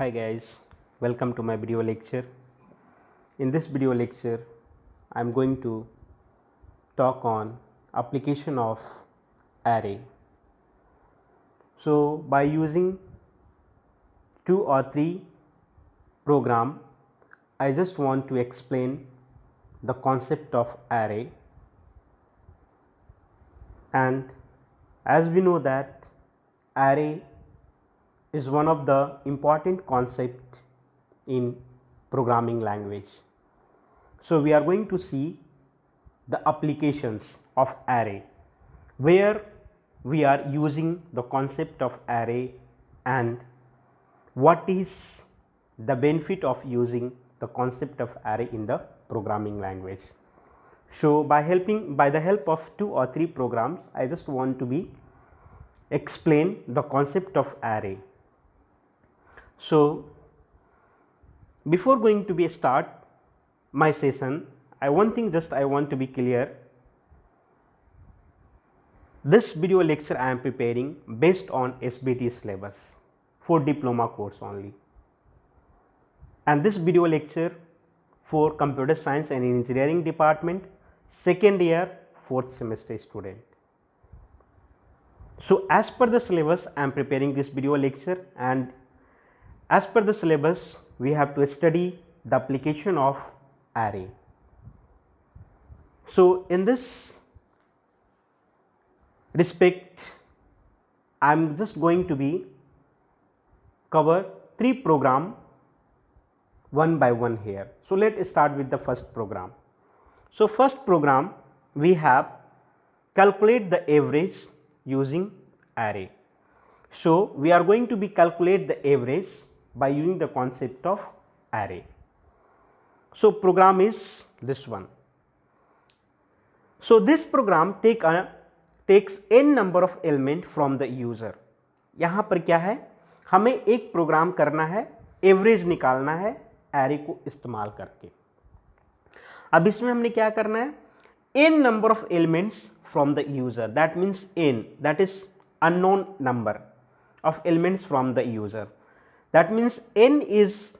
Hi guys, welcome to my video lecture. In this video lecture, I am going to talk on application of array. So, by using 2 or 3 program, I just want to explain the concept of array, and as we know that array is one of the important concept in programming language. So, we are going to see the applications of array, where we are using the concept of array and what is the benefit of using the concept of array in the programming language. So, by the help of 2 or 3 programs, I just want to explain the concept of array. So, before going to start my session, I want to be clear. This video lecture I am preparing based on SBT syllabus for diploma course only, and this video lecture for computer science and engineering department, second year 4th semester student. So, as per the syllabus I am preparing this video lecture, and as per the syllabus we have to study the application of array. So, in this respect I am just going to cover 3 program one by one here. So, let us start with the first program. So, first program we have calculate the average using array. So, we are going to calculate the average by using the concept of array. So, program is this one. So, this program takes n number of element from the user. यहाँ पर क्या है, हमें एक programme करना है, average निकालना है एरे को इस्तेमाल करके. अब इसमें हमने क्या करना है, n number of elements from the user, that means n, that is unknown number of elements from the user. That means n is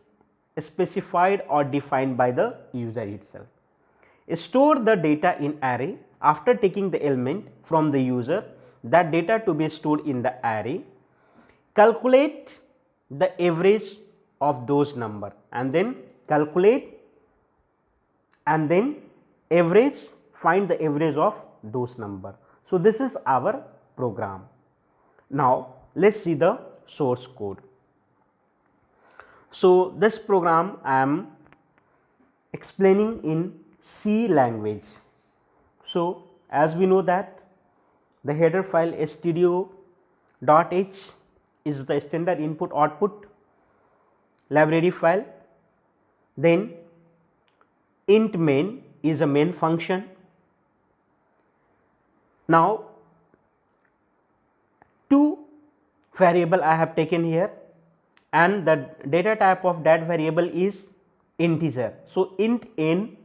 specified or defined by the user itself. Store the data in array after taking the element from the user, that data to be stored in the array. Calculate the average of those number and then find the average of those number. So, this is our program. Now, let us see the source code. So, this program I am explaining in C language. So, as we know that the header file stdio.h is the standard input output library file, then int main is a main function. Now, 2 variable I have taken here, and the data type of that variable is integer. So, int n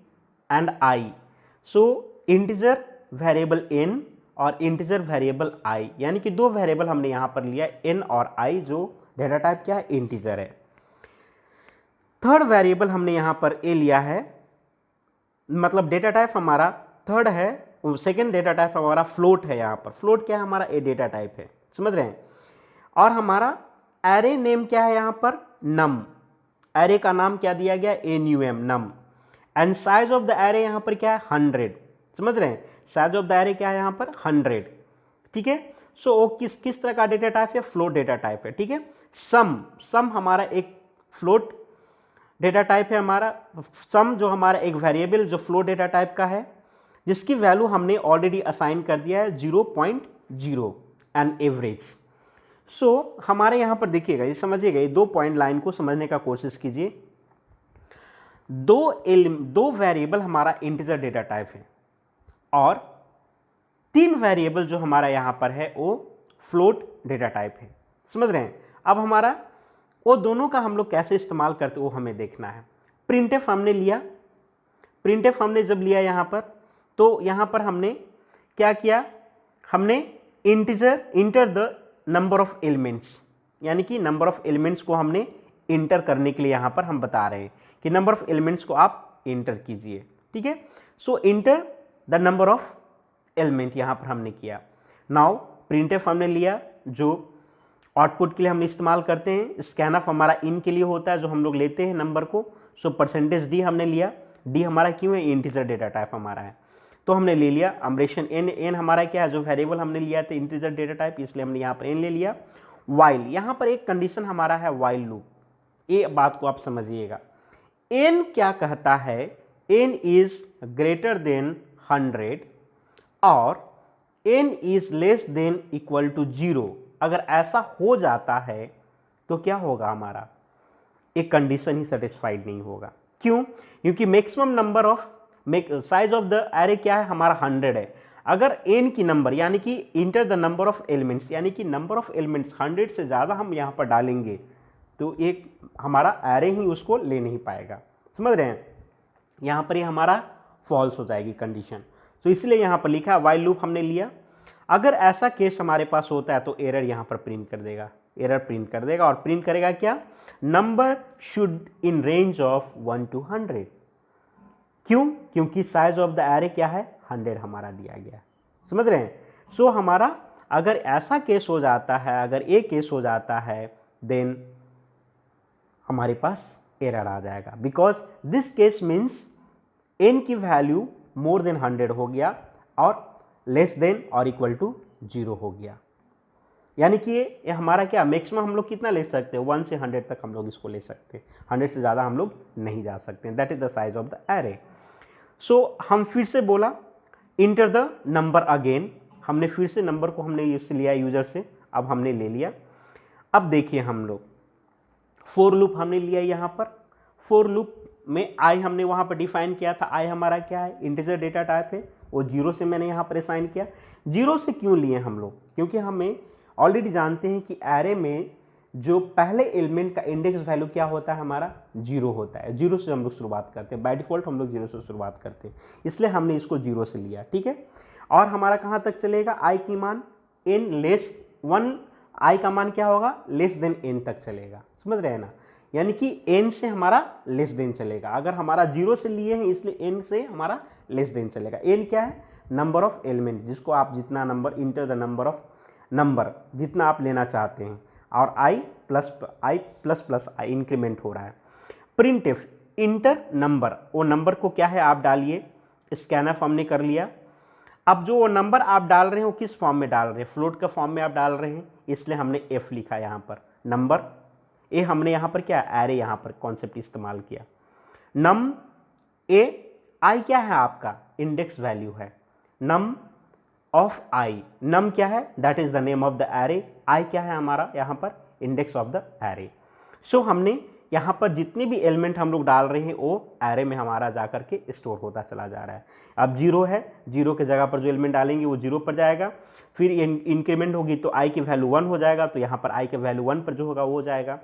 and I. So, integer variable n और integer variable I, यानी कि 2 variable हमने यहाँ पर लिया n और I, जो data type क्या है, इंटीजर है. थर्ड वेरिएबल हमने यहाँ पर a लिया है, मतलब डेटा टाइप हमारा थर्ड है, सेकेंड डेटा टाइप हमारा फ्लोट है. यहाँ पर फ्लोट क्या है, हमारा a डेटा टाइप है, समझ रहे हैं. और हमारा एरे नेम क्या है, यहाँ पर नम, एरे का नाम क्या दिया गया, num num, and size of the array यहाँ पर क्या है, 100. समझ रहे हैं, साइज ऑफ द एरे क्या है यहाँ पर 100. ठीक है. सो किस तरह का डेटा टाइप है, फ्लोट डेटा टाइप है. ठीक है. सम हमारा एक फ्लोट डेटा टाइप है. हमारा सम जो हमारा एक वेरिएबल जो फ्लोट डेटा टाइप का है, जिसकी वैल्यू हमने ऑलरेडी असाइन कर दिया है 0.0 एंड एवरेज. सो हमारे यहाँ पर देखिएगा, ये समझिएगा, ये 2 पॉइंट लाइन को समझने का कोशिश कीजिए. 2 वेरिएबल हमारा इंटीजर डेटा टाइप है और 3 वेरिएबल जो हमारा यहाँ पर है वो फ्लोट डेटा टाइप है. समझ रहे हैं. अब हमारा वो दोनों का हम लोग कैसे इस्तेमाल करते वो हमें देखना है. प्रिंटफ हमने लिया, प्रिंटफ हमने जब लिया यहाँ पर, तो यहाँ पर हमने क्या किया, हमने inter the number of elements, यानी कि नंबर ऑफ एलिमेंट्स को हमने इंटर करने के लिए यहाँ पर हम बता रहे हैं कि नंबर ऑफ एलिमेंट्स को आप इंटर कीजिए, ठीक है। So enter the number of element यहाँ पर हमने किया। नाउ प्रिंटफ हमने लिया जो आउटपुट के लिए हम इस्तेमाल करते हैं, स्कैनफ हमारा इन के लिए होता है जो हम लोग लेते हैं नंबर को। सो परसेंटेज डी हमने लिया, डी हमारा क्यों है, इंटीजर डेटा टाइप हमारा है तो हमने ले लिया। अम्ब्रेशन एन, एन हमारा क्या है, जो वेरिएबल हमने लिया था इंटीजर डेटा टाइप, इसलिए हमने यहाँ पर एन ले लिया। वाइल, यहाँ पर एक कंडीशन हमारा है वाइल लूप, ये बात को आप समझिएगा। एन क्या कहता है, एन इज ग्रेटर देन 100 और n is less than equal to 0। अगर ऐसा हो जाता है तो क्या होगा, हमारा एक कंडीशन ही सेटिस्फाइड नहीं होगा। क्यों, क्योंकि maximum number of size of the array क्या है, हमारा 100 है। अगर n की नंबर यानी कि inter the number of elements, यानी कि नंबर ऑफ एलिमेंट्स 100 से ज़्यादा हम यहाँ पर डालेंगे तो एक हमारा एरे ही उसको ले नहीं पाएगा, समझ रहे हैं। यहाँ पर ये हमारा फॉल्स हो जाएगी कंडीशन। तो इसलिए यहाँ पर लिखा है वाइल लूप हमने लिया। अगर ऐसा केस हमारे पास होता है तो एरर यहाँ पर प्रिंट कर देगा, एरर प्रिंट कर देगा और प्रिंट करेगा क्या, number should in range of 1 to 100। क्यों, क्योंकि साइज ऑफ द एरे क्या है, 100 हमारा दिया गया, समझ रहे हैं। सो हमारा अगर ऐसा केस हो जाता है, अगर ये केस हो जाता है देन हमारे पास एरर आ जाएगा, because this case means n की वैल्यू मोर देन 100 हो गया और लेस देन और इक्वल टू 0 हो गया। यानी कि ये हमारा क्या, मैक्सिमम हम लोग कितना ले सकते हैं, 1 से 100 तक हम लोग इसको ले सकते हैं, 100 से ज़्यादा हम लोग नहीं जा सकते। That is the size of the array. So हम फिर से बोला इंटर द नंबर अगेन, हमने फिर से नंबर को हमने इससे लिया यूजर से, अब हमने ले लिया। अब देखिए हम लोग फोर लूप हमने लिया यहाँ पर। फोर लूप में आई हमने वहाँ पर डिफाइन किया था, आई हमारा क्या है, इंटीजर डेटा टाइप है, वो 0 से मैंने यहाँ पर असाइन किया। 0 से क्यों लिए हम लोग, क्योंकि हमें ऑलरेडी जानते हैं कि एरे में जो पहले एलिमेंट का इंडेक्स वैल्यू क्या होता है, हमारा 0 होता है। 0 से हम लोग शुरुआत करते हैं, बाय डिफॉल्ट हम लोग 0 से शुरुआत करते हैं, इसलिए हमने इसको 0 से लिया, ठीक है। और हमारा कहाँ तक चलेगा, आई की मान n लेस 1, आई का मान क्या होगा, लेस देन n तक चलेगा, समझ रहे हैं ना। यानी कि n से हमारा लेस देन चलेगा। अगर हमारा 0 से लिए हैं इसलिए n से हमारा लेस देन चलेगा। n क्या है, नंबर ऑफ एलिमेंट, जिसको आप जितना number inter the number of number जितना आप लेना चाहते हैं, और i प्लस आई इंक्रीमेंट हो रहा है। प्रिंटफ इंटर नंबर, वो नंबर को क्या है आप डालिए, स्कैनफ हमने कर लिया। अब जो वो नंबर आप डाल रहे हैं वो किस फॉर्म में डाल रहे हैं, फ्लोट का फॉर्म में आप डाल रहे हैं, इसलिए हमने f लिखा यहाँ पर नंबर। ए हमने यहाँ पर क्या, एरे यहाँ पर कॉन्सेप्ट इस्तेमाल किया। नम ए, आई क्या है आपका, इंडेक्स वैल्यू है, नम ऑफ आई, नम क्या है, that is the name of the array, I क्या है हमारा यहाँ पर, index of the array. So हमने यहाँ पर जितने भी एलिमेंट हम लोग डाल रहे हैं वो एरे में हमारा जाकर के स्टोर होता चला जा रहा है। अब 0 है, 0 के जगह पर जो एलिमेंट डालेंगे वो 0 पर जाएगा, फिर इंक्रीमेंट होगी तो आई की वैल्यू 1 हो जाएगा, तो यहाँ पर आई की वैल्यू 1 पर जो होगा वो हो जाएगा,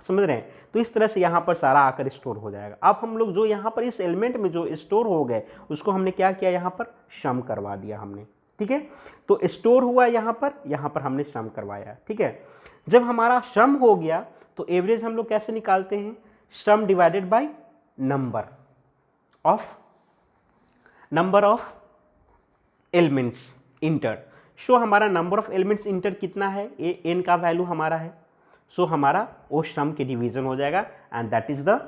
समझ रहे हैं। तो इस तरह से यहाँ पर सारा आकर स्टोर हो जाएगा। अब हम लोग जो यहाँ पर इस एलिमेंट में जो स्टोर हो गए उसको हमने क्या किया, यहाँ पर सम करवा दिया हमने, ठीक है। तो स्टोर हुआ यहाँ पर हमने सम करवाया, ठीक है। जब हमारा सम हो गया तो एवरेज हम लोग कैसे निकालते हैं, sum divided by number of elements enter. So हमारा नंबर ऑफ एलिमेंट्स इंटर कितना है, ए एन का वैल्यू हमारा है, सो हमारा वो सम के डिवीजन हो जाएगा and that is the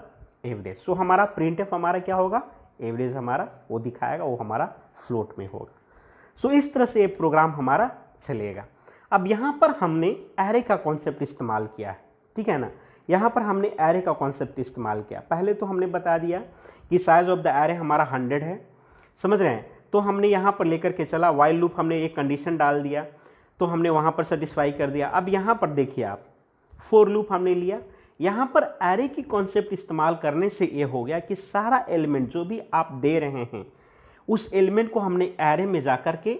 average. So हमारा प्रिंटफ हमारा क्या होगा, एवरेज हमारा वो दिखाएगा, वो हमारा फ्लोट में होगा। सो इस तरह से ये प्रोग्राम हमारा चलेगा। अब यहाँ पर हमने एरे का कॉन्सेप्ट इस्तेमाल किया है, ठीक है ना। यहाँ पर हमने एरे का कॉन्सेप्ट इस्तेमाल किया। पहले तो हमने बता दिया कि साइज ऑफ द एरे हमारा 100 है, समझ रहे हैं। तो हमने यहाँ पर लेकर के चला, वाइल लूप हमने एक कंडीशन डाल दिया तो हमने वहाँ पर सेटिस्फाई कर दिया। अब यहाँ पर देखिए आप, फोर लूप हमने लिया। यहाँ पर एरे की कॉन्सेप्ट इस्तेमाल करने से ये हो गया कि सारा एलिमेंट जो भी आप दे रहे हैं उस एलिमेंट को हमने एरे में जाकर के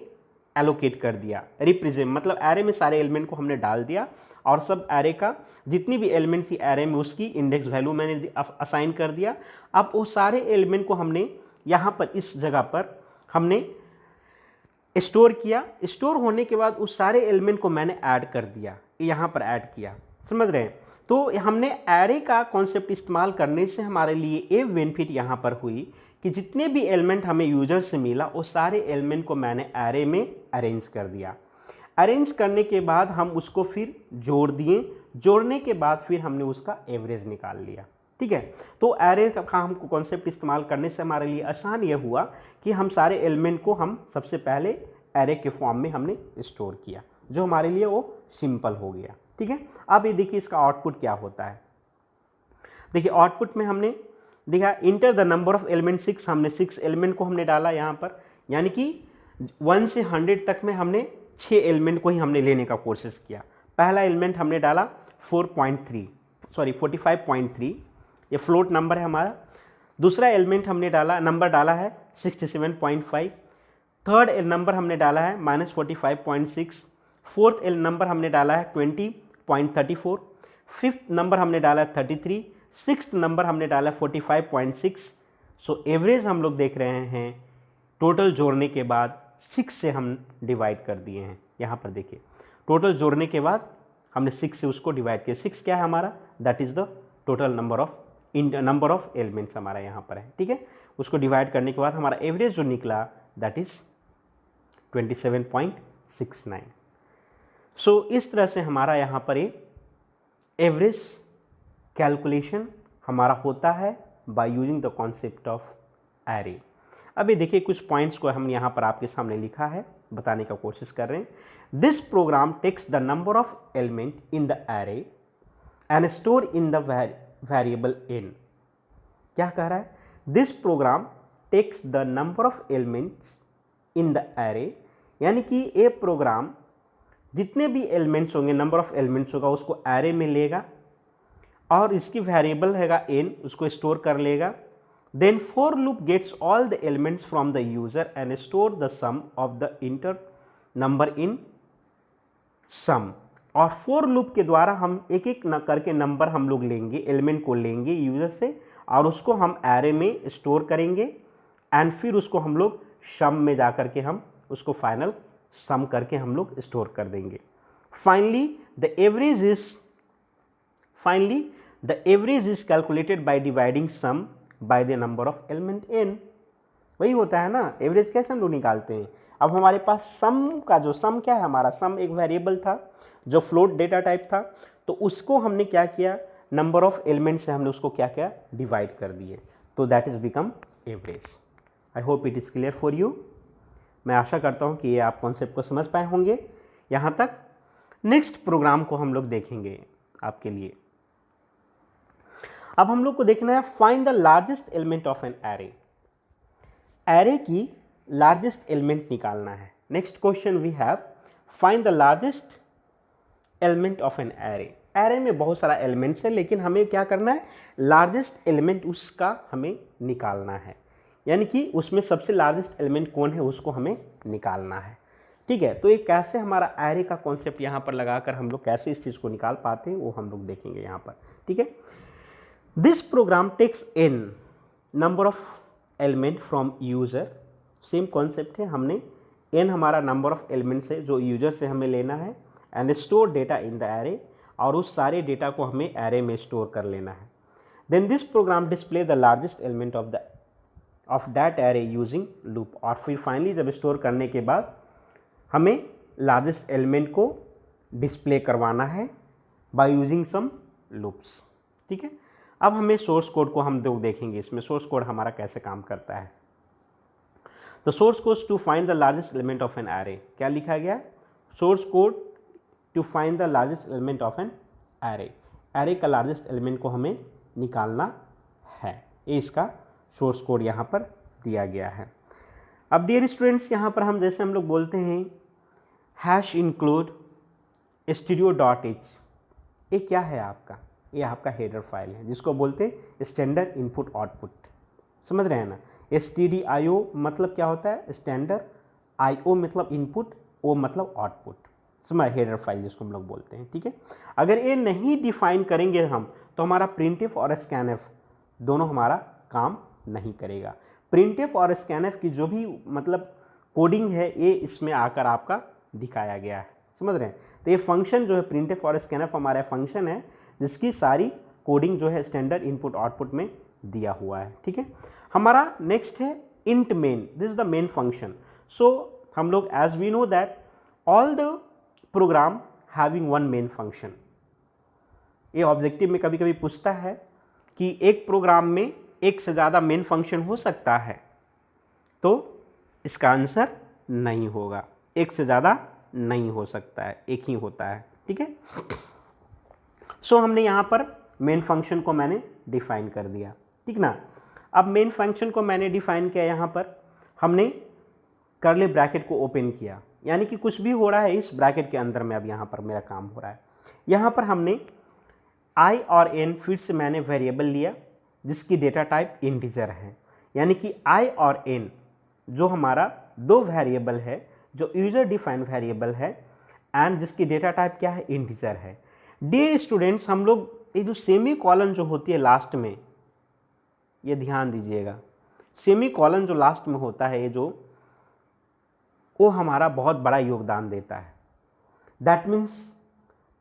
एलोकेट कर दिया, रिप्रेजेंट, मतलब एरे में सारे एलिमेंट को हमने डाल दिया और सब एरे का जितनी भी एलिमेंट थी एरे में उसकी इंडेक्स वैल्यू मैंने असाइन कर दिया। अब वो सारे एलिमेंट को हमने यहाँ पर इस जगह पर हमने स्टोर किया। स्टोर होने के बाद उस सारे एलिमेंट को मैंने ऐड कर दिया, यहाँ पर ऐड किया, समझ रहे हैं। तो हमने एरे का कॉन्सेप्ट इस्तेमाल करने से हमारे लिए एक बेनिफिट यहाँ पर हुई कि जितने भी एलिमेंट हमें यूजर से मिला वो सारे एलिमेंट को मैंने एरे में अरेंज कर दिया। अरेंज करने के बाद हम उसको फिर जोड़ दिए, जोड़ने के बाद फिर हमने उसका एवरेज निकाल लिया। ठीक है, तो एरे का हमको कॉन्सेप्ट इस्तेमाल करने से हमारे लिए आसान यह हुआ कि हम सारे एलिमेंट को हम सबसे पहले एरे के फॉर्म में हमने स्टोर किया, जो हमारे लिए वो सिंपल हो गया। ठीक है, अब ये देखिए इसका आउटपुट क्या होता है। देखिए आउटपुट में हमने देखा inter the number of element 6, हमने 6 एलिमेंट को हमने डाला यहाँ पर, यानी कि 1 से 100 तक में हमने 6 एलिमेंट को ही हमने लेने का कोशिश किया। पहला एलिमेंट हमने डाला 45.3, ये फ्लोट नंबर है हमारा। दूसरा एलिमेंट हमने डाला, नंबर डाला है 67.5। थर्ड नंबर हमने डाला है -45.6। फोर्थ नंबर हमने डाला है 20.34। फिफ्थ नंबर हमने डाला है 33। सिक्स्थ नंबर हमने डाला है 45.6। सो एवरेज हम लोग देख रहे हैं टोटल जोड़ने के बाद 6 से हम डिवाइड कर दिए हैं। यहाँ पर देखिए टोटल जोड़ने के बाद हमने 6 से उसको डिवाइड किया। 6 क्या है हमारा, that is the total number of elements हमारा यहाँ पर है। ठीक है, उसको डिवाइड करने के बाद हमारा एवरेज जो निकला दैट इज़ 27.69। सो इस तरह से हमारा यहाँ पर एवरेज कैलकुलेशन हमारा होता है by using the concept of array. अभी देखिए कुछ पॉइंट्स को हम यहाँ पर आपके सामने लिखा है, बताने का कोशिश कर रहे हैं। This program takes the number of element in the array and store in the variable n। क्या कह रहा है, this program takes the number of elements in the array, यानी कि ये प्रोग्राम जितने भी एलिमेंट्स होंगे, नंबर ऑफ एलिमेंट्स होगा, उसको एरे में लेगा और इसकी वेरिएबल हैगा n, उसको स्टोर कर लेगा। Then for loop gets all the elements from the user and store the sum of the enter number in sum. और फॉर लूप के द्वारा हम एक एक करके नंबर हम लोग लेंगे, एलिमेंट को लेंगे यूजर से और उसको हम एरे में स्टोर करेंगे एंड फिर उसको हम लोग सम में जा करके हम उसको फाइनल सम करके हम लोग स्टोर कर देंगे। Finally the average is calculated by dividing sum by the number of element n। वही होता है ना, एवरेज कैसे हम लोग निकालते हैं। अब हमारे पास सम का जो सम क्या है, हमारा सम एक वेरिएबल था जो फ्लोट डेटा टाइप था, तो उसको हमने क्या किया, नंबर ऑफ एलिमेंट से हमने उसको क्या किया, डिवाइड कर दिए, तो that is become average. I hope it is clear for you. मैं आशा करता हूँ कि ये आप कॉन्सेप्ट को समझ पाए होंगे यहाँ तक। नेक्स्ट प्रोग्राम को हम लोग देखेंगे आपके लिए। अब हम लोग को देखना है find the largest element of an array. Array की लार्जेस्ट एलिमेंट निकालना है। Next question we have find the largest element of an array. Array में बहुत सारा एलिमेंट्स है, लेकिन हमें क्या करना है, लार्जेस्ट एलिमेंट उसका हमें निकालना है, यानी कि उसमें सबसे लार्जेस्ट एलिमेंट कौन है उसको हमें निकालना है। ठीक है, तो ये कैसे हमारा एरे का कॉन्सेप्ट यहाँ पर लगाकर हम लोग कैसे इस चीज़ को निकाल पाते हैं वो हम लोग देखेंगे यहाँ पर। ठीक है, this program takes n number of element from user. Same concept है, हमने n हमारा नंबर ऑफ एलिमेंट से जो यूजर से हमें लेना है and store data in the array, और उस सारे डेटा को हमें एरे में स्टोर कर लेना है। Then this program display the largest element of that array using loop. और फिर फाइनली जब स्टोर करने के बाद हमें लार्जेस्ट एलिमेंट को डिस्प्ले करवाना है बाय यूजिंग सम लूप्स। ठीक है, अब हमें सोर्स कोड को हम लोग देखेंगे, इसमें सोर्स कोड हमारा कैसे काम करता है। The source code to find the largest element of an array. क्या लिखा गया, source code to find the largest element of an array. Array का लार्जेस्ट एलिमेंट को हमें निकालना है, ये इसका सोर्स कोड यहाँ पर दिया गया है। अब डियर स्टूडेंट्स, यहाँ पर हम जैसे हम लोग बोलते हैं हैश इंक्लूड studio.h, ये क्या है आपका, ये आपका हेडर फाइल है जिसको बोलते हैं स्टैंडर्ड इनपुट आउटपुट। समझ रहे हैं ना, stdio मतलब क्या होता है, स्टैंडर्ड, IO मतलब इनपुट, O मतलब आउटपुट, समझ, हेडर फाइल जिसको हम लोग बोलते हैं। ठीक है, अगर ये नहीं डिफाइन करेंगे हम तो हमारा प्रिंटफ और स्कैनफ दोनों हमारा काम नहीं करेगा। प्रिंटफ और स्कैनफ की जो भी मतलब कोडिंग है ये इसमें आकर आपका दिखाया गया है। समझ रहे हैं। तो ये फंक्शन जो है प्रिंटफ और स्कैनफ हमारा फंक्शन है जिसकी सारी कोडिंग जो है स्टैंडर्ड इनपुट आउटपुट में दिया हुआ है, ठीक है। हमारा नेक्स्ट है int main, this is the main function. So हम लोग as we know that all the program having one main function. ये ऑब्जेक्टिव में कभी कभी पूछता है कि एक प्रोग्राम में एक से ज़्यादा मेन फंक्शन हो सकता है, तो इसका आंसर नहीं होगा, एक से ज़्यादा नहीं हो सकता है, एक ही होता है, ठीक है। सो हमने यहाँ पर मेन फंक्शन को मैंने डिफाइन कर दिया, ठीक ना। अब मेन फंक्शन को मैंने डिफाइन किया, यहाँ पर हमने कर्ली ब्रैकेट को ओपन किया, यानी कि कुछ भी हो रहा है इस ब्रैकेट के अंदर में अब यहाँ पर मेरा काम हो रहा है। यहाँ पर हमने i और n फिर से मैंने वेरिएबल लिया जिसकी डेटा टाइप इंटीजर है, यानी कि i और n जो हमारा दो वेरिएबल है जो यूजर डिफाइंड वेरिएबल है एंड जिसकी डेटा टाइप क्या है, इंटीजर है। डियर स्टूडेंट्स, हम लोग ये जो सेमी कॉलन जो होती है लास्ट में, ये ध्यान दीजिएगा, सेमी कॉलन जो लास्ट में होता है ये जो, वो हमारा बहुत बड़ा योगदान देता है। दैट मीन्स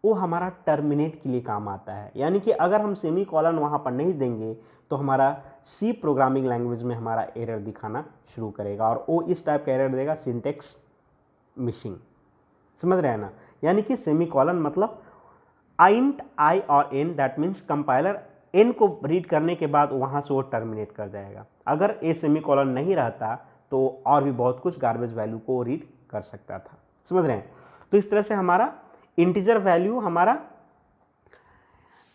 वो हमारा टर्मिनेट के लिए काम आता है, यानी कि अगर हम सेमी कॉलन वहाँ पर नहीं देंगे तो हमारा सी प्रोग्रामिंग लैंग्वेज में हमारा एरर दिखाना शुरू करेगा, और वो इस टाइप का एरर देगा, सिंटेक्स मिसिंग। समझ रहे हैं ना, यानी कि सेमी कॉलन मतलब इंट i और n, that means compiler n को रीड करने के बाद वहाँ से वो टर्मिनेट कर जाएगा। अगर ये सेमी कॉलन नहीं रहता तो और भी बहुत कुछ गार्बेज वैल्यू को रीड कर सकता था। समझ रहे हैं। तो इस तरह से हमारा इंटीजर वैल्यू हमारा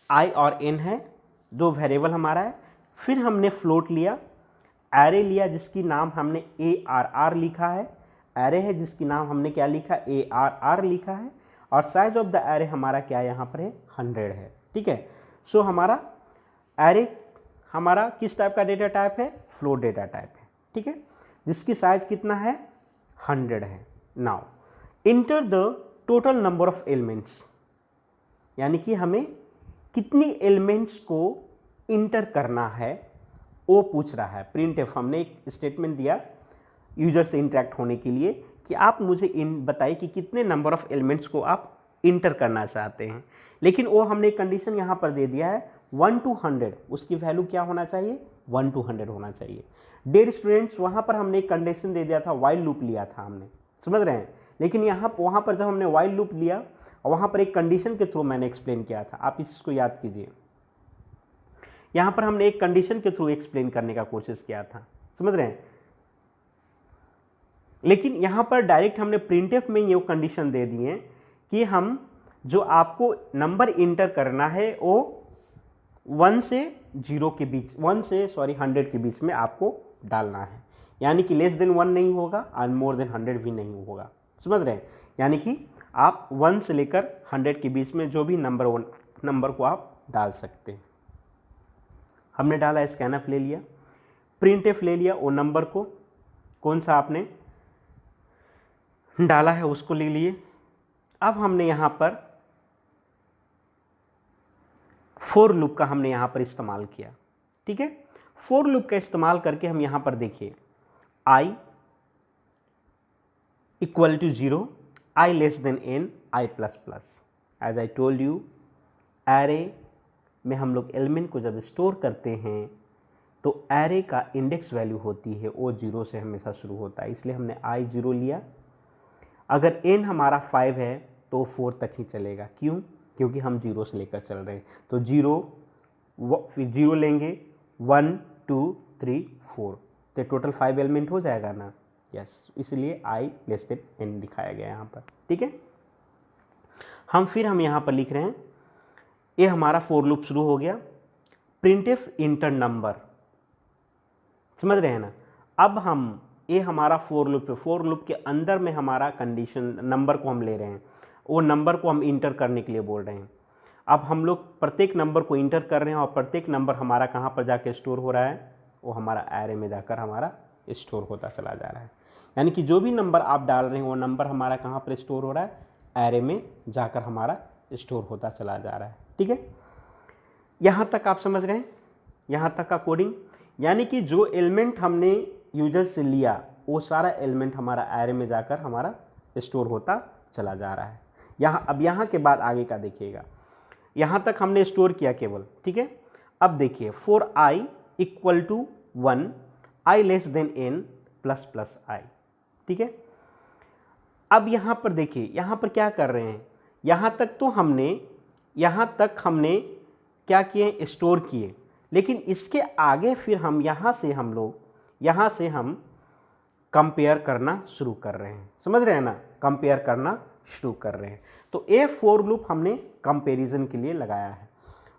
i और n है, दो वेरिएबल हमारा है। फिर हमने फ्लोट लिया, एरे लिया जिसकी नाम हमने ARR लिखा है, एरे है जिसकी नाम हमने क्या लिखा, ARR लिखा है, और साइज ऑफ द एरे हमारा क्या यहाँ पर है, 100 है, ठीक है। सो हमारा एरे हमारा किस टाइप का डेटा टाइप है, फ्लोट डेटा टाइप है, ठीक है, जिसकी साइज कितना है, 100 है। Now enter the total number of elements, यानी कि हमें कितनी एलिमेंट्स को इंटर करना है वो पूछ रहा है। प्रिंटफ हमने एक स्टेटमेंट दिया यूजर से इंटरेक्ट होने के लिए कि आप मुझे बताइए कि कितने नंबर ऑफ एलिमेंट्स को आप इंटर करना चाहते हैं, लेकिन वो हमने एक कंडीशन यहाँ पर दे दिया है 1 to 100, उसकी वैल्यू क्या होना चाहिए, 1 to 100 होना चाहिए। डियर स्टूडेंट्स, वहाँ पर हमने एक कंडीशन दे दिया था, वाइल लूप लिया था हमने, समझ रहे हैं। लेकिन वहाँ पर जब हमने वाइल लूप लिया और वहाँ पर एक कंडीशन के थ्रू मैंने एक्सप्लेन किया था, आप इसको याद कीजिए। यहाँ पर हमने एक कंडीशन के थ्रू एक्सप्लेन करने का कोशिश किया था, समझ रहे हैं। लेकिन यहाँ पर डायरेक्ट हमने प्रिंटफ में ये कंडीशन दे दिए कि हम जो आपको नंबर इंटर करना है वो 1 से 100 के बीच में आपको डालना है, यानी कि लेस देन 1 नहीं होगा और मोर देन 100 भी नहीं होगा, समझ रहे हैं। यानी कि आप 1 से लेकर 100 के बीच में जो भी नंबर को आप डाल सकते हैं। हमने डाला, स्कैनफ ले लिया, प्रिंटफ ले लिया, वो नंबर को कौन सा आपने डाला है उसको ले लिए। अब हमने यहाँ पर फोर लूप का हमने यहाँ पर इस्तेमाल किया, ठीक है। फोर लूप का इस्तेमाल करके हम यहाँ पर देखिए, i equal to 0, i less than n, i plus plus. As I told you, array में हम लोग एलिमेंट को जब स्टोर करते हैं तो एरे का इंडेक्स वैल्यू होती है वो 0 से हमेशा शुरू होता है, इसलिए हमने i 0 लिया। अगर n हमारा 5 है तो 4 तक ही चलेगा, क्यों, क्योंकि हम 0 से लेकर चल रहे हैं। तो 0 फिर 0 लेंगे, 1 2 3 4, तो टोटल 5 एलिमेंट हो जाएगा ना, यस, इसलिए i लेस देन n दिखाया गया यहाँ पर, ठीक है। हम यहाँ पर लिख रहे हैं, ये हमारा फोर लूप शुरू हो गया, प्रिंटफ इंटर नंबर, समझ रहे हैं ना। अब हम ये हमारा फोर लूप के अंदर में हमारा कंडीशन नंबर को हम ले रहे हैं, वो नंबर को हम इंटर करने के लिए बोल रहे हैं। अब हम लोग प्रत्येक नंबर को इंटर कर रहे हैं और प्रत्येक नंबर हमारा कहाँ पर जाके स्टोर हो रहा है, वो हमारा एरे में जाकर हमारा स्टोर होता चला जा रहा है। यानी कि जो भी नंबर आप डाल रहे हैं वो नंबर हमारा कहाँ पर स्टोर हो रहा है, एरे में जाकर हमारा स्टोर होता चला जा रहा है, ठीक है। यहाँ तक आप समझ रहे हैं, यहाँ तक का कोडिंग। यानी कि जो एलिमेंट हमने यूजर से लिया वो सारा एलिमेंट हमारा एरे में जाकर हमारा स्टोर होता चला जा रहा है। यहाँ अब यहाँ के बाद आगे का देखिएगा, यहाँ तक हमने स्टोर किया केवल, ठीक है। अब देखिए for I equal to 1 I less than n plus plus I, ठीक है। अब यहाँ पर देखिए, यहाँ पर क्या कर रहे हैं, यहाँ तक हमने क्या किए, स्टोर किए, लेकिन इसके आगे फिर हम यहाँ से हम कंपेयर करना शुरू कर रहे हैं, समझ रहे हैं ना, कंपेयर करना शुरू कर रहे हैं। तो ये फॉर लूप हमने कंपैरिजन के लिए लगाया है।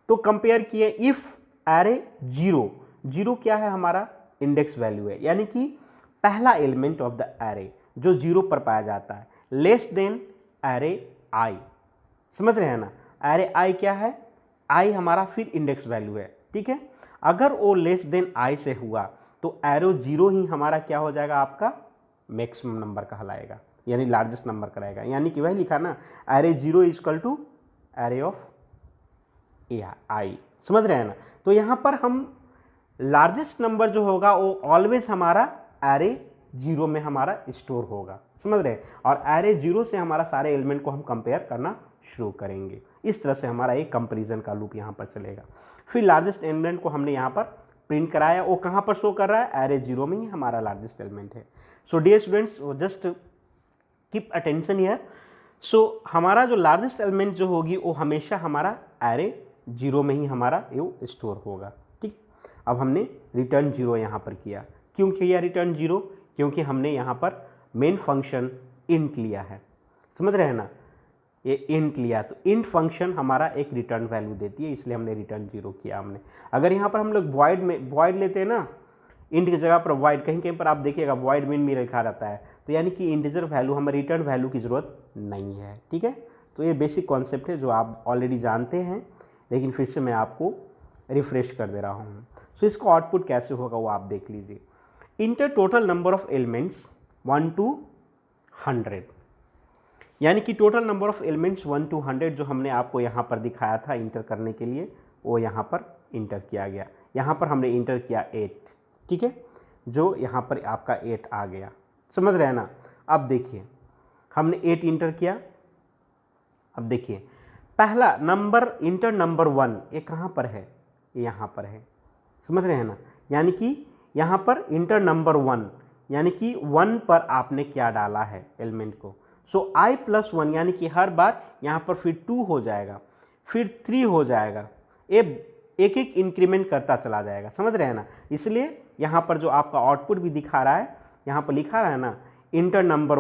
तो कंपेयर किए, इफ एरे 0 क्या है, हमारा इंडेक्स वैल्यू है, यानी कि पहला एलिमेंट ऑफ द एरे जो 0 पर पाया जाता है, लेस देन एरे आई, समझ रहे हैं ना। एरे आई क्या है, आई हमारा फिर इंडेक्स वैल्यू है, ठीक है। अगर वो लेस देन आई से हुआ तो एरो 0 ही हमारा क्या हो जाएगा, आपका मैक्सिमम नंबर कहलाएगा, यानी लार्जेस्ट नंबर कराएगा, यानी कि वही लिखा ना, array 0 equal to array of I, समझ रहे हैं ना। तो यहाँ पर हम लार्जेस्ट नंबर जो होगा वो ऑलवेज हमारा एरे 0 में हमारा स्टोर होगा, समझ रहे हैं। और एरे 0 से हमारा सारे एलिमेंट को हम कंपेयर करना शुरू करेंगे। इस तरह से हमारा एक कंपैरिजन का लूप यहाँ पर चलेगा। फिर लार्जेस्ट एलिमेंट को हमने यहाँ पर प्रिंट कराया, वो कहाँ पर शो कर रहा है, एरे 0 में ही हमारा लार्जेस्ट एलिमेंट है। So dear students, just keep attention here. So हमारा जो लार्जेस्ट एलिमेंट जो होगी वो हमेशा हमारा एरे 0 में ही हमारा वो स्टोर होगा, ठीक। अब हमने रिटर्न 0 यहाँ पर किया, क्यों किया रिटर्न 0, क्योंकि हमने यहाँ पर मेन फंक्शन इंट लिया है, समझ रहे हैं ना, ये इंट लिया, तो इंट फंक्शन हमारा एक रिटर्न वैल्यू देती है, इसलिए हमने रिटर्न 0 किया हमने। अगर यहाँ पर हम लोग वॉइड लेते हैं ना, इंट की जगह पर वॉइड, कहीं कहीं पर आप देखिएगा वॉइड मेन में लिखा रहता है, तो यानी कि इंटीजर वैल्यू, हमें रिटर्न वैल्यू की ज़रूरत नहीं है, ठीक है। तो ये बेसिक कॉन्सेप्ट है जो आप ऑलरेडी जानते हैं, लेकिन फिर से मैं आपको रिफ्रेश कर दे रहा हूँ। सो इसका आउटपुट कैसे होगा वो आप देख लीजिए। Inter total number of elements 1 to 100, यानी कि total number of elements 1 to 100 जो हमने आपको यहाँ पर दिखाया था इंटर करने के लिए, वो यहाँ पर इंटर किया गया। यहाँ पर हमने इंटर किया 8, ठीक है, जो यहाँ पर आपका 8 आ गया, समझ रहे हैं ना। अब देखिए हमने 8 इंटर किया, अब देखिए पहला नंबर इंटर नंबर 1, ये कहाँ पर है, ये यहाँ पर है, समझ रहे हैं ना। यानी कि यहाँ पर इंटर नंबर 1, यानी कि 1 पर आपने क्या डाला है एलिमेंट को। सो आई प्लस 1, यानी कि हर बार यहाँ पर फिर 2 हो जाएगा, फिर 3 हो जाएगा, एक एक इंक्रीमेंट करता चला जाएगा, समझ रहे हैं ना। इसलिए यहाँ पर जो आपका आउटपुट भी दिखा रहा है, यहाँ पर लिखा रहा है ना, इंटर नंबर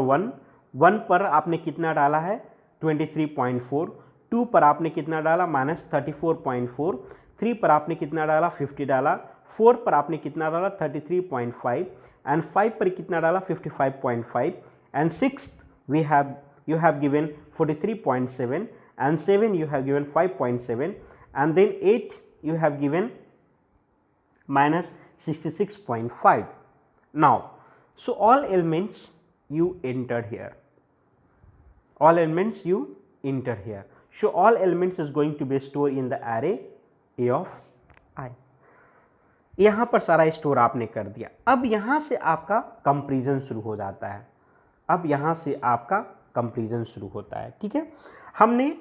1 पर आपने कितना डाला है 23.4, 2 पर आपने कितना डाला -34.4, 3 पर आपने कितना डाला 50 डाला, 4 पर आपने कितना डाला 33.5, एंड 5 पर कितना डाला 55.5, and 6 you have given 43.7, and 7 you have given 5.7, and then 8 you have given -66.5. Now, so all elements you entered here, all elements you enter here. So all elements is going to be stored in the array A of I. यहाँ पर सारा store आपने कर दिया। अब यहाँ से आपका कंपैरिजन शुरू हो जाता है, अब यहाँ से आपका कंपैरिजन शुरू होता है, ठीक है। हमने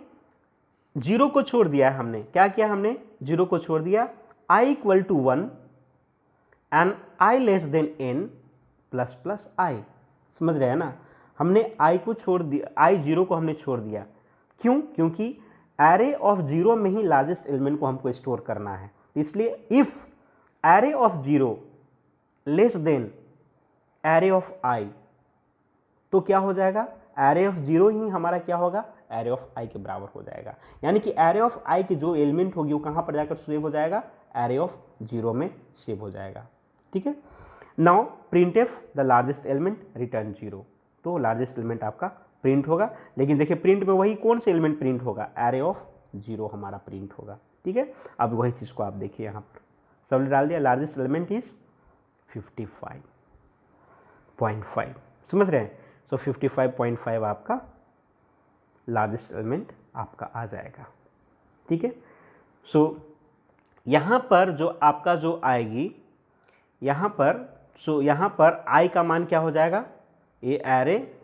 0 को छोड़ दिया है, हमने क्या किया, हमने 0 को छोड़ दिया, i equal to 1 and i less than n plus plus i, समझ रहे हैं ना। हमने i को छोड़ दिया, i 0 को हमने छोड़ दिया, क्यों, क्योंकि एरे ऑफ 0 में ही लार्जेस्ट एलिमेंट को हमको स्टोर करना है, इसलिए if array of 0 less than array of i, तो क्या हो जाएगा, एरे ऑफ 0 ही हमारा क्या होगा, एरे ऑफ i के बराबर हो जाएगा। यानी कि एरे ऑफ i की जो एलिमेंट होगी वो कहाँ पर जाकर सेव हो जाएगा, एरे ऑफ 0 में सेव हो जाएगा, ठीक है। Now print F the largest element return 0, तो लार्जेस्ट एलिमेंट आपका प्रिंट होगा। लेकिन देखिए प्रिंट में वही कौन से एलिमेंट प्रिंट होगा, एरे ऑफ 0 हमारा प्रिंट होगा, ठीक है। अब वही चीज़ को आप देखिए, यहाँ पर सब डाल दिया, लार्जेस्ट एलिमेंट इज 55.5, समझ रहे हैं। सो 55.5 आपका लार्जेस्ट एलिमेंट आपका आ जाएगा, ठीक है। सो यहाँ पर जो आपका जो आएगी, यहाँ पर सो यहाँ पर i का मान क्या हो जाएगा, ये एरे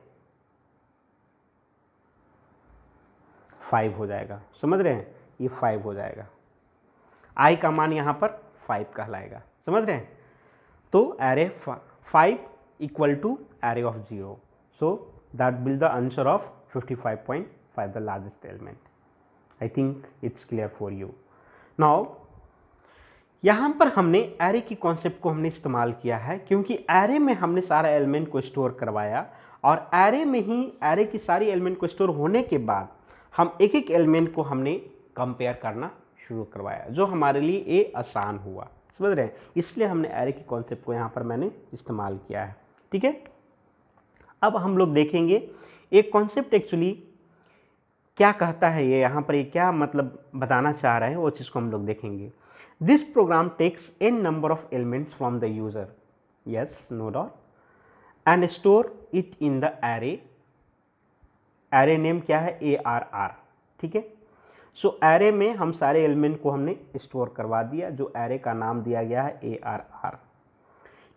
5 हो जाएगा, समझ रहे हैं, ये 5 हो जाएगा, आई का मान यहाँ पर 5 कहलाएगा, समझ रहे हैं। तो array 5 equal to array of 0, so that will the answer of 55.5 the largest element. I think it's clear for you. Now यहाँ पर हमने एरे की कॉन्सेप्ट को हमने इस्तेमाल किया है क्योंकि एरे में हमने सारा एलिमेंट को स्टोर करवाया और एरे में ही एरे की सारी एलिमेंट को स्टोर होने के बाद हम एक एक एलिमेंट को हमने कंपेयर करना शुरू करवाया, जो हमारे लिए ये आसान हुआ, समझ रहे हैं। इसलिए हमने एरे की कॉन्सेप्ट को यहाँ पर मैंने इस्तेमाल किया है, ठीक है। अब हम लोग देखेंगे एक कॉन्सेप्ट एक्चुअली क्या कहता है, ये यहाँ पर ये क्या मतलब बताना चाह रहा है, वो चीज़ को हम लोग देखेंगे। This program takes n number of elements from the user, yes no doubt, and store it in the array. Array name क्या है, ARR, ठीक है। सो एरे में हम सारे एलिमेंट को हमने स्टोर करवा दिया, जो एरे का नाम दिया गया है ARR।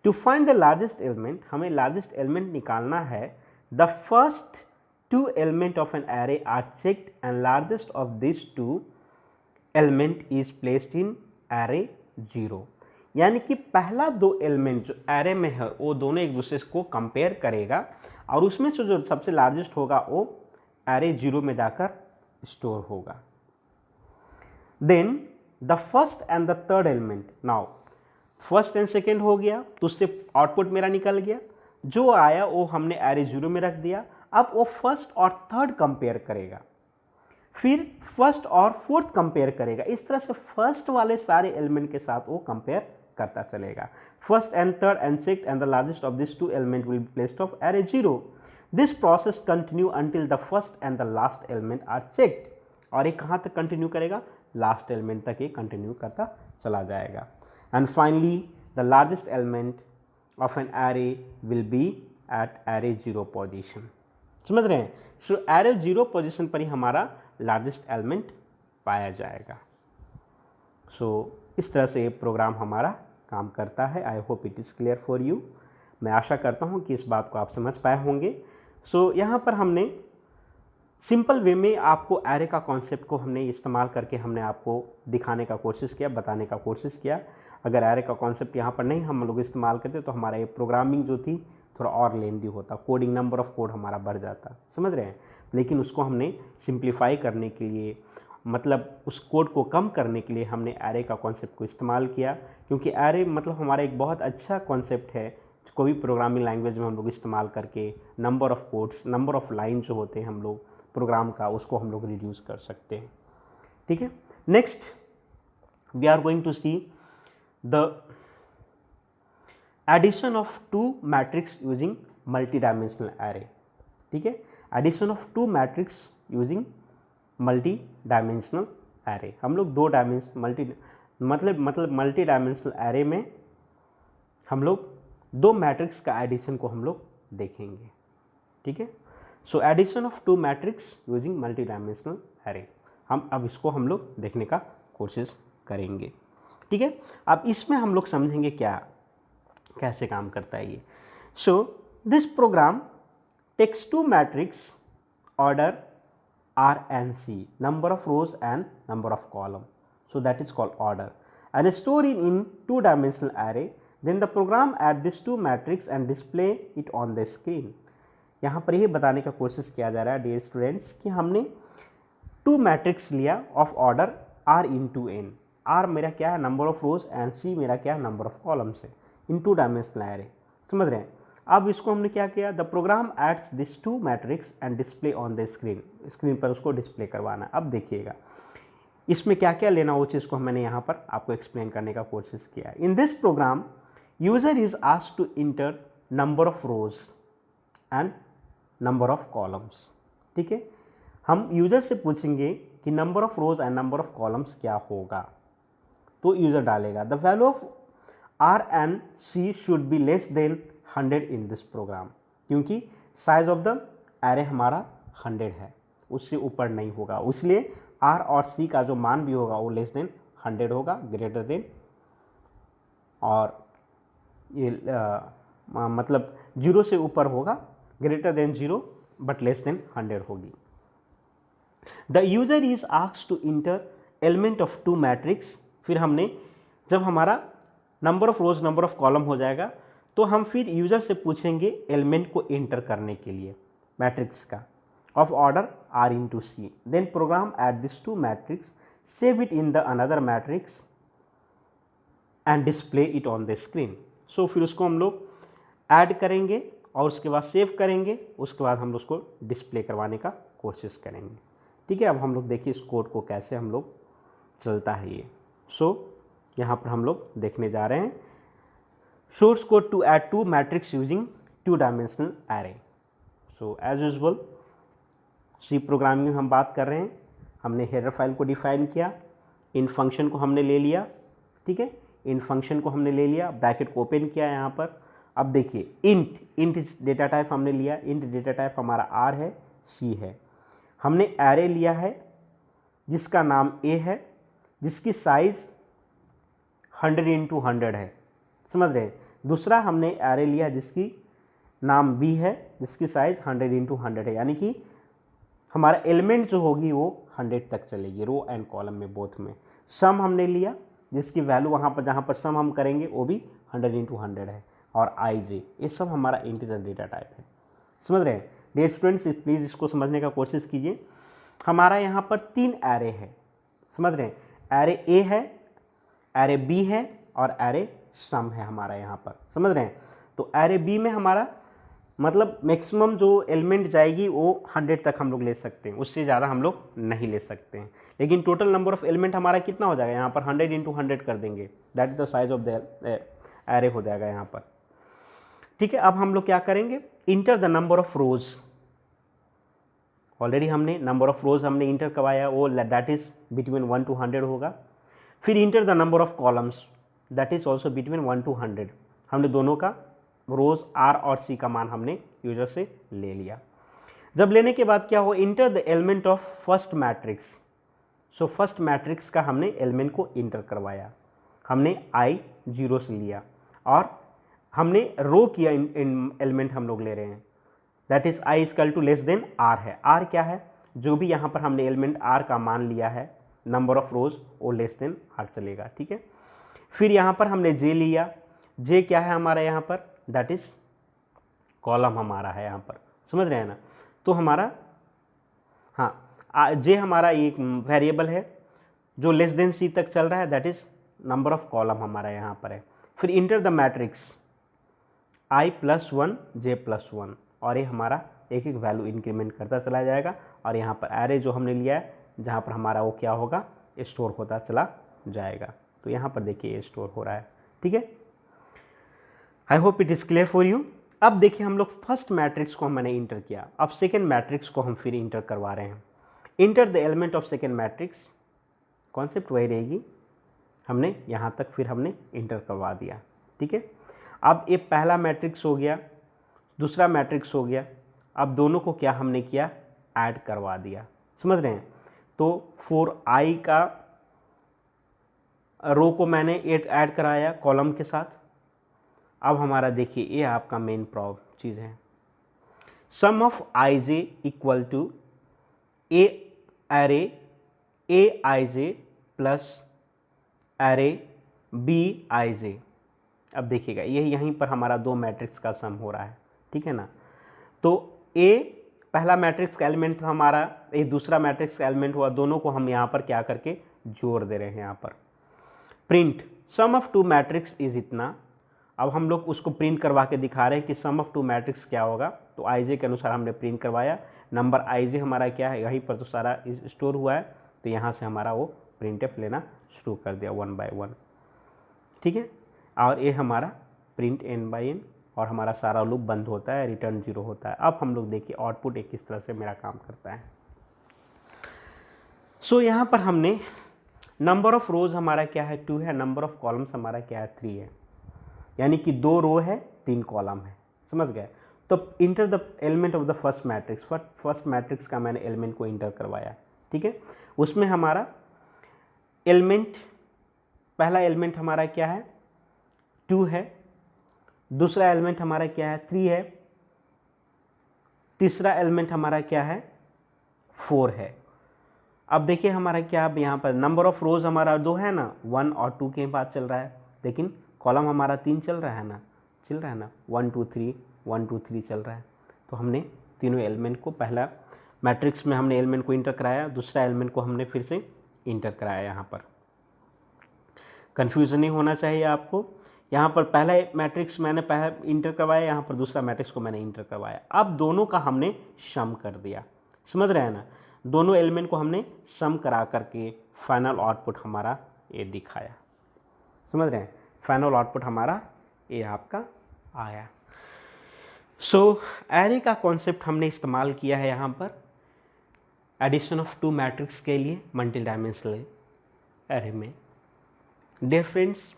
To find the largest element, हमें लार्जेस्ट एलिमेंट निकालना है। The first 2 element of an array are checked and largest of this 2 element is placed in array 0। यानी कि पहला 2 एलिमेंट जो एरे में है वो दोनों एक दूसरे को कंपेयर करेगा और उसमें से जो सबसे लार्जेस्ट होगा वो एरे 0 में जाकर स्टोर होगा। Then the first and the third element, now first and second हो गया तो उससे आउटपुट मेरा निकल गया, जो आया वो हमने एरे 0 में रख दिया। अब वो फर्स्ट और थर्ड कंपेयर करेगा, फिर फर्स्ट और फोर्थ कंपेयर करेगा। इस तरह से फर्स्ट वाले सारे एलिमेंट के साथ वो कंपेयर करता चलेगा। First and third and sixth and the largest of this 2 element will be placed of array 0। This process continue until the first and the last element are checked. और ये कहाँ तक कंटिन्यू करेगा, लास्ट एलिमेंट तक ये continue करता चला जाएगा। And finally the largest element of an array will be at array 0 position, समझ रहे हैं। सो एरे 0 पोजिशन पर ही हमारा लार्जेस्ट एलिमेंट पाया जाएगा। सो इस तरह से ये प्रोग्राम हमारा काम करता है। I hope it is clear for you. मैं आशा करता हूँ कि इस बात को आप समझ पाए होंगे। सो यहाँ पर हमने सिंपल वे में आपको एरे का कॉन्सेप्ट को हमने इस्तेमाल करके हमने आपको दिखाने का कोशिश किया, बताने का कोशिश किया। अगर एरे का कॉन्सेप्ट यहाँ पर नहीं हम लोग इस्तेमाल करते तो हमारा ये प्रोग्रामिंग जो थी थोड़ा और लेंदी होता, कोडिंग नंबर ऑफ कोड हमारा बढ़ जाता, समझ रहे हैं। लेकिन उसको हमने सिंप्लीफाई करने के लिए, मतलब उस कोड को कम करने के लिए हमने एरे का कॉन्सेप्ट को इस्तेमाल किया, क्योंकि एरे मतलब हमारा एक बहुत अच्छा कॉन्सेप्ट है। कोई भी प्रोग्रामिंग लैंग्वेज में हम लोग इस्तेमाल करके number of codes, number of line जो होते हैं हम लोग प्रोग्राम का, उसको हम लोग रिड्यूस कर सकते हैं, ठीक है। Next we are going to see the addition of 2 matrix using multi dimensional array, ठीक है। Addition of 2 matrix using multi dimensional array. हम लोग 2 डायमेंशन मल्टी डायमेंशनल एरे में हम लोग 2 मैट्रिक्स का एडिशन को हम लोग देखेंगे, ठीक है। So addition of 2 matrix using multi dimensional array, हम अब इसको हम लोग देखने का कोशिश करेंगे, ठीक है। अब इसमें हम लोग समझेंगे क्या कैसे काम करता है ये। So this program takes 2 matrix order R and C, number of rows and number of column, so that is called order, and store it in 2-dimensional array. Then the program add this 2 matrix and display it on the screen. यहाँ पर यही बताने का कोशिश किया जा रहा है डियर स्टूडेंट्स कि हमने 2 मैट्रिक्स लिया of order R into n। R मेरा क्या है, number of rows, and C मेरा क्या है, नंबर ऑफ कॉलम्स है, इन 2-डायमेंशनल एरे, समझ रहे हैं। अब इसको हमने क्या किया, the program adds this 2 matrix and display on the screen, screen पर उसको डिस्प्ले करवाना। अब देखिएगा इसमें क्या क्या लेना, वो चीज़ को मैंने यहाँ पर आपको एक्सप्लेन करने का कोशिश किया। In this program user is asked to enter number of rows and number of columns, ठीक है। हम यूजर से पूछेंगे कि number of rows and number of columns क्या होगा, तो यूजर डालेगा the value of R and C should be less than 100 in this program, क्योंकि साइज ऑफ द एरे हमारा 100 है, उससे ऊपर नहीं होगा, इसलिए R और C का जो मान भी होगा वो लेस देन 100 होगा, ग्रेटर देन, और ये मतलब 0 से ऊपर होगा, greater than 0 but less than 100 होगी। The user is asked to enter element of two matrix. फिर हमने जब हमारा number of rows number of column हो जाएगा तो हम फिर यूजर से पूछेंगे एलिमेंट को इंटर करने के लिए मैट्रिक्स का of order r into c, then program add this two matrix, save it in the another matrix and display it on the screen. So फिर उसको हम लोग ऐड करेंगे और उसके बाद सेव करेंगे, उसके बाद हम लोग उसको डिस्प्ले करवाने का कोशिश करेंगे। ठीक है, अब हम लोग देखिए इस कोड को कैसे हम लोग चलता है ये। यहाँ पर हम लोग देखने जा रहे हैं source code to add two matrix using two dimensional array. As usual C programming में हम बात कर रहे हैं। हमने हेडर फाइल को डिफाइन किया, इन फंक्शन को हमने ले लिया, ठीक है, इन फंक्शन को हमने ले लिया, ब्रैकेट को ओपन किया यहाँ पर। अब देखिए इंट डेटा टाइप हमने लिया, इंट डेटा टाइप हमारा आर है, सी है। हमने एरे लिया है जिसका नाम ए है, जिसकी साइज 100 × 100 है, समझ रहे हैं। दूसरा हमने एरे लिया जिसकी नाम बी है, जिसकी साइज 100 × 100 है, यानी कि हमारा एलिमेंट जो होगी वो 100 तक चलेगी, रो एंड कॉलम में बोथ में। सम हमने लिया जिसकी वैल्यू वहाँ पर जहाँ पर सम हम करेंगे वो भी 100 × 100 है, और आई जे, ये सब हमारा इंटीजर डेटा टाइप है, समझ रहे हैं। डियर स्टूडेंट्स प्लीज़ इसको समझने का कोशिश कीजिए। हमारा यहाँ पर 3 एरे है, समझ रहे हैं। एरे ए है, एरे बी है और एरे सम है हमारा यहाँ पर, समझ रहे हैं। तो एरे बी में हमारा मतलब मैक्सिमम जो एलिमेंट जाएगी वो 100 तक हम लोग ले सकते हैं, उससे ज़्यादा हम लोग नहीं ले सकते हैं। लेकिन टोटल नंबर ऑफ एलिमेंट हमारा कितना हो जाएगा, यहाँ पर 100 × 100 कर देंगे, that is the size of the array हो जाएगा यहाँ पर। ठीक है, अब हम लोग क्या करेंगे, inter the number of rose. Already हमने नंबर ऑफ रोज हमने इंटर करवाया, वो दैट इज बिटवीन 1 to 100 होगा। फिर inter the number of columns, that is also between 1 to 100। हमने दोनों का रोज आर और सी का मान हमने यूजर से ले लिया। जब लेने के बाद क्या हो, enter the element of first matrix. So first matrix का हमने एलिमेंट को इंटर करवाया, हमने आई 0 से लिया और हमने रो किया एलिमेंट हम लोग ले रहे हैं, that is I equal to less than R है। आर क्या है, जो भी यहाँ पर हमने एलिमेंट आर का मान लिया है, नंबर ऑफ रोज वो लेस देन आर चलेगा, ठीक है। फिर यहाँ पर हमने जे लिया, जे क्या है हमारा यहाँ पर, दैट इज कॉलम हमारा है यहाँ पर, समझ रहे हैं ना। तो हमारा हाँ जे हमारा एक वेरिएबल है जो लेस देन सी तक चल रहा है, that is number of column हमारा यहाँ पर है। फिर enter the matrix i + 1 j + 1, और ये हमारा एक एक वैल्यू इंक्रीमेंट करता चला जाएगा। और यहाँ पर एरे जो हमने लिया है जहाँ पर हमारा वो क्या होगा, स्टोर होता चला जाएगा। तो यहाँ पर देखिए ये स्टोर हो रहा है, ठीक है। I hope it is clear for you. अब देखिए हम लोग फर्स्ट मैट्रिक्स को मैंने इंटर किया, अब सेकेंड मैट्रिक्स को हम फिर इंटर करवा रहे हैं। Enter the element of second matrix, concept वही रहेगी, हमने यहाँ तक फिर हमने इंटर करवा दिया, ठीक है। अब ये पहला मैट्रिक्स हो गया, दूसरा मैट्रिक्स हो गया, अब दोनों को क्या हमने किया, ऐड करवा दिया, समझ रहे हैं। तो 4i का रो को मैंने ऐड कराया कॉलम के साथ। अब हमारा देखिए ये आपका मेन चीज़ है, sum of I J equal to A array A I J plus array B I J. अब देखिएगा ये यहीं पर हमारा 2 मैट्रिक्स का सम हो रहा है, ठीक है ना। तो ए पहला मैट्रिक्स का एलिमेंट था हमारा, ये दूसरा मैट्रिक्स का एलिमेंट हुआ, दोनों को हम यहाँ पर क्या करके जोड़ दे रहे हैं। यहाँ पर print sum of 2 matrix is इतना। अब हम लोग उसको प्रिंट करवा के दिखा रहे हैं कि सम ऑफ 2 मैट्रिक्स क्या होगा। तो आई जे के अनुसार हमने प्रिंट करवाया, नंबर आई जे हमारा क्या है, यहीं पर तो सारा स्टोर हुआ है, तो यहाँ से हमारा वो प्रिंटफ लेना शुरू कर दिया 1 by 1, ठीक है। और ये हमारा प्रिंट n by n, और हमारा सारा लूप बंद होता है, रिटर्न 0 होता है। अब हम लोग देखिए आउटपुट एक किस तरह से मेरा काम करता है। सो यहाँ पर हमने नंबर ऑफ रोज हमारा क्या है, 2 है, नंबर ऑफ कॉलम्स हमारा क्या है, 3 है, यानी कि 2 रो है 3 कॉलम है, समझ गए। तो enter the element of the first matrix, first matrix का मैंने एलिमेंट को इंटर करवाया, ठीक है। उसमें हमारा एलिमेंट, पहला एलिमेंट हमारा क्या है, 2 है, दूसरा एलिमेंट हमारा क्या है, 3 है, तीसरा एलिमेंट हमारा क्या है, 4 है। अब देखिए हमारा क्या, अब यहाँ पर नंबर ऑफ रोज हमारा 2 है ना, 1 और 2 के बाद चल रहा है, लेकिन कॉलम हमारा 3 चल रहा है ना, 1 2 3 1 2 3 चल रहा है। तो हमने तीनों एलिमेंट को, पहला मैट्रिक्स में हमने एलिमेंट को इंटर कराया, दूसरा एलिमेंट को हमने फिर से इंटर कराया। यहाँ पर कन्फ्यूज़न नहीं होना चाहिए आपको। यहाँ पर पहला मैट्रिक्स मैंने पहला इंटर करवाया, यहाँ पर दूसरा मैट्रिक्स को मैंने इंटर करवाया। अब दोनों का हमने सम कर दिया, समझ रहे हैं ना, दोनों एलिमेंट को हमने सम करा करके फाइनल आउटपुट हमारा ये दिखाया, समझ रहे हैं, फाइनल आउटपुट हमारा ये आपका आया। सो एरे का कॉन्सेप्ट हमने इस्तेमाल किया है यहाँ पर एडिशन ऑफ 2 मैट्रिक्स के लिए मल्टी डायमेंशनल एरे में। डियर फ्रेंड्स,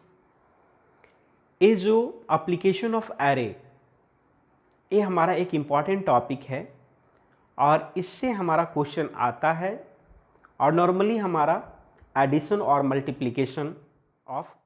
ये जो एप्लीकेशन ऑफ एरे, ये हमारा एक इम्पॉर्टेंट टॉपिक है और इससे हमारा क्वेश्चन आता है, और नॉर्मली हमारा एडिशन और मल्टीप्लिकेशन ऑफ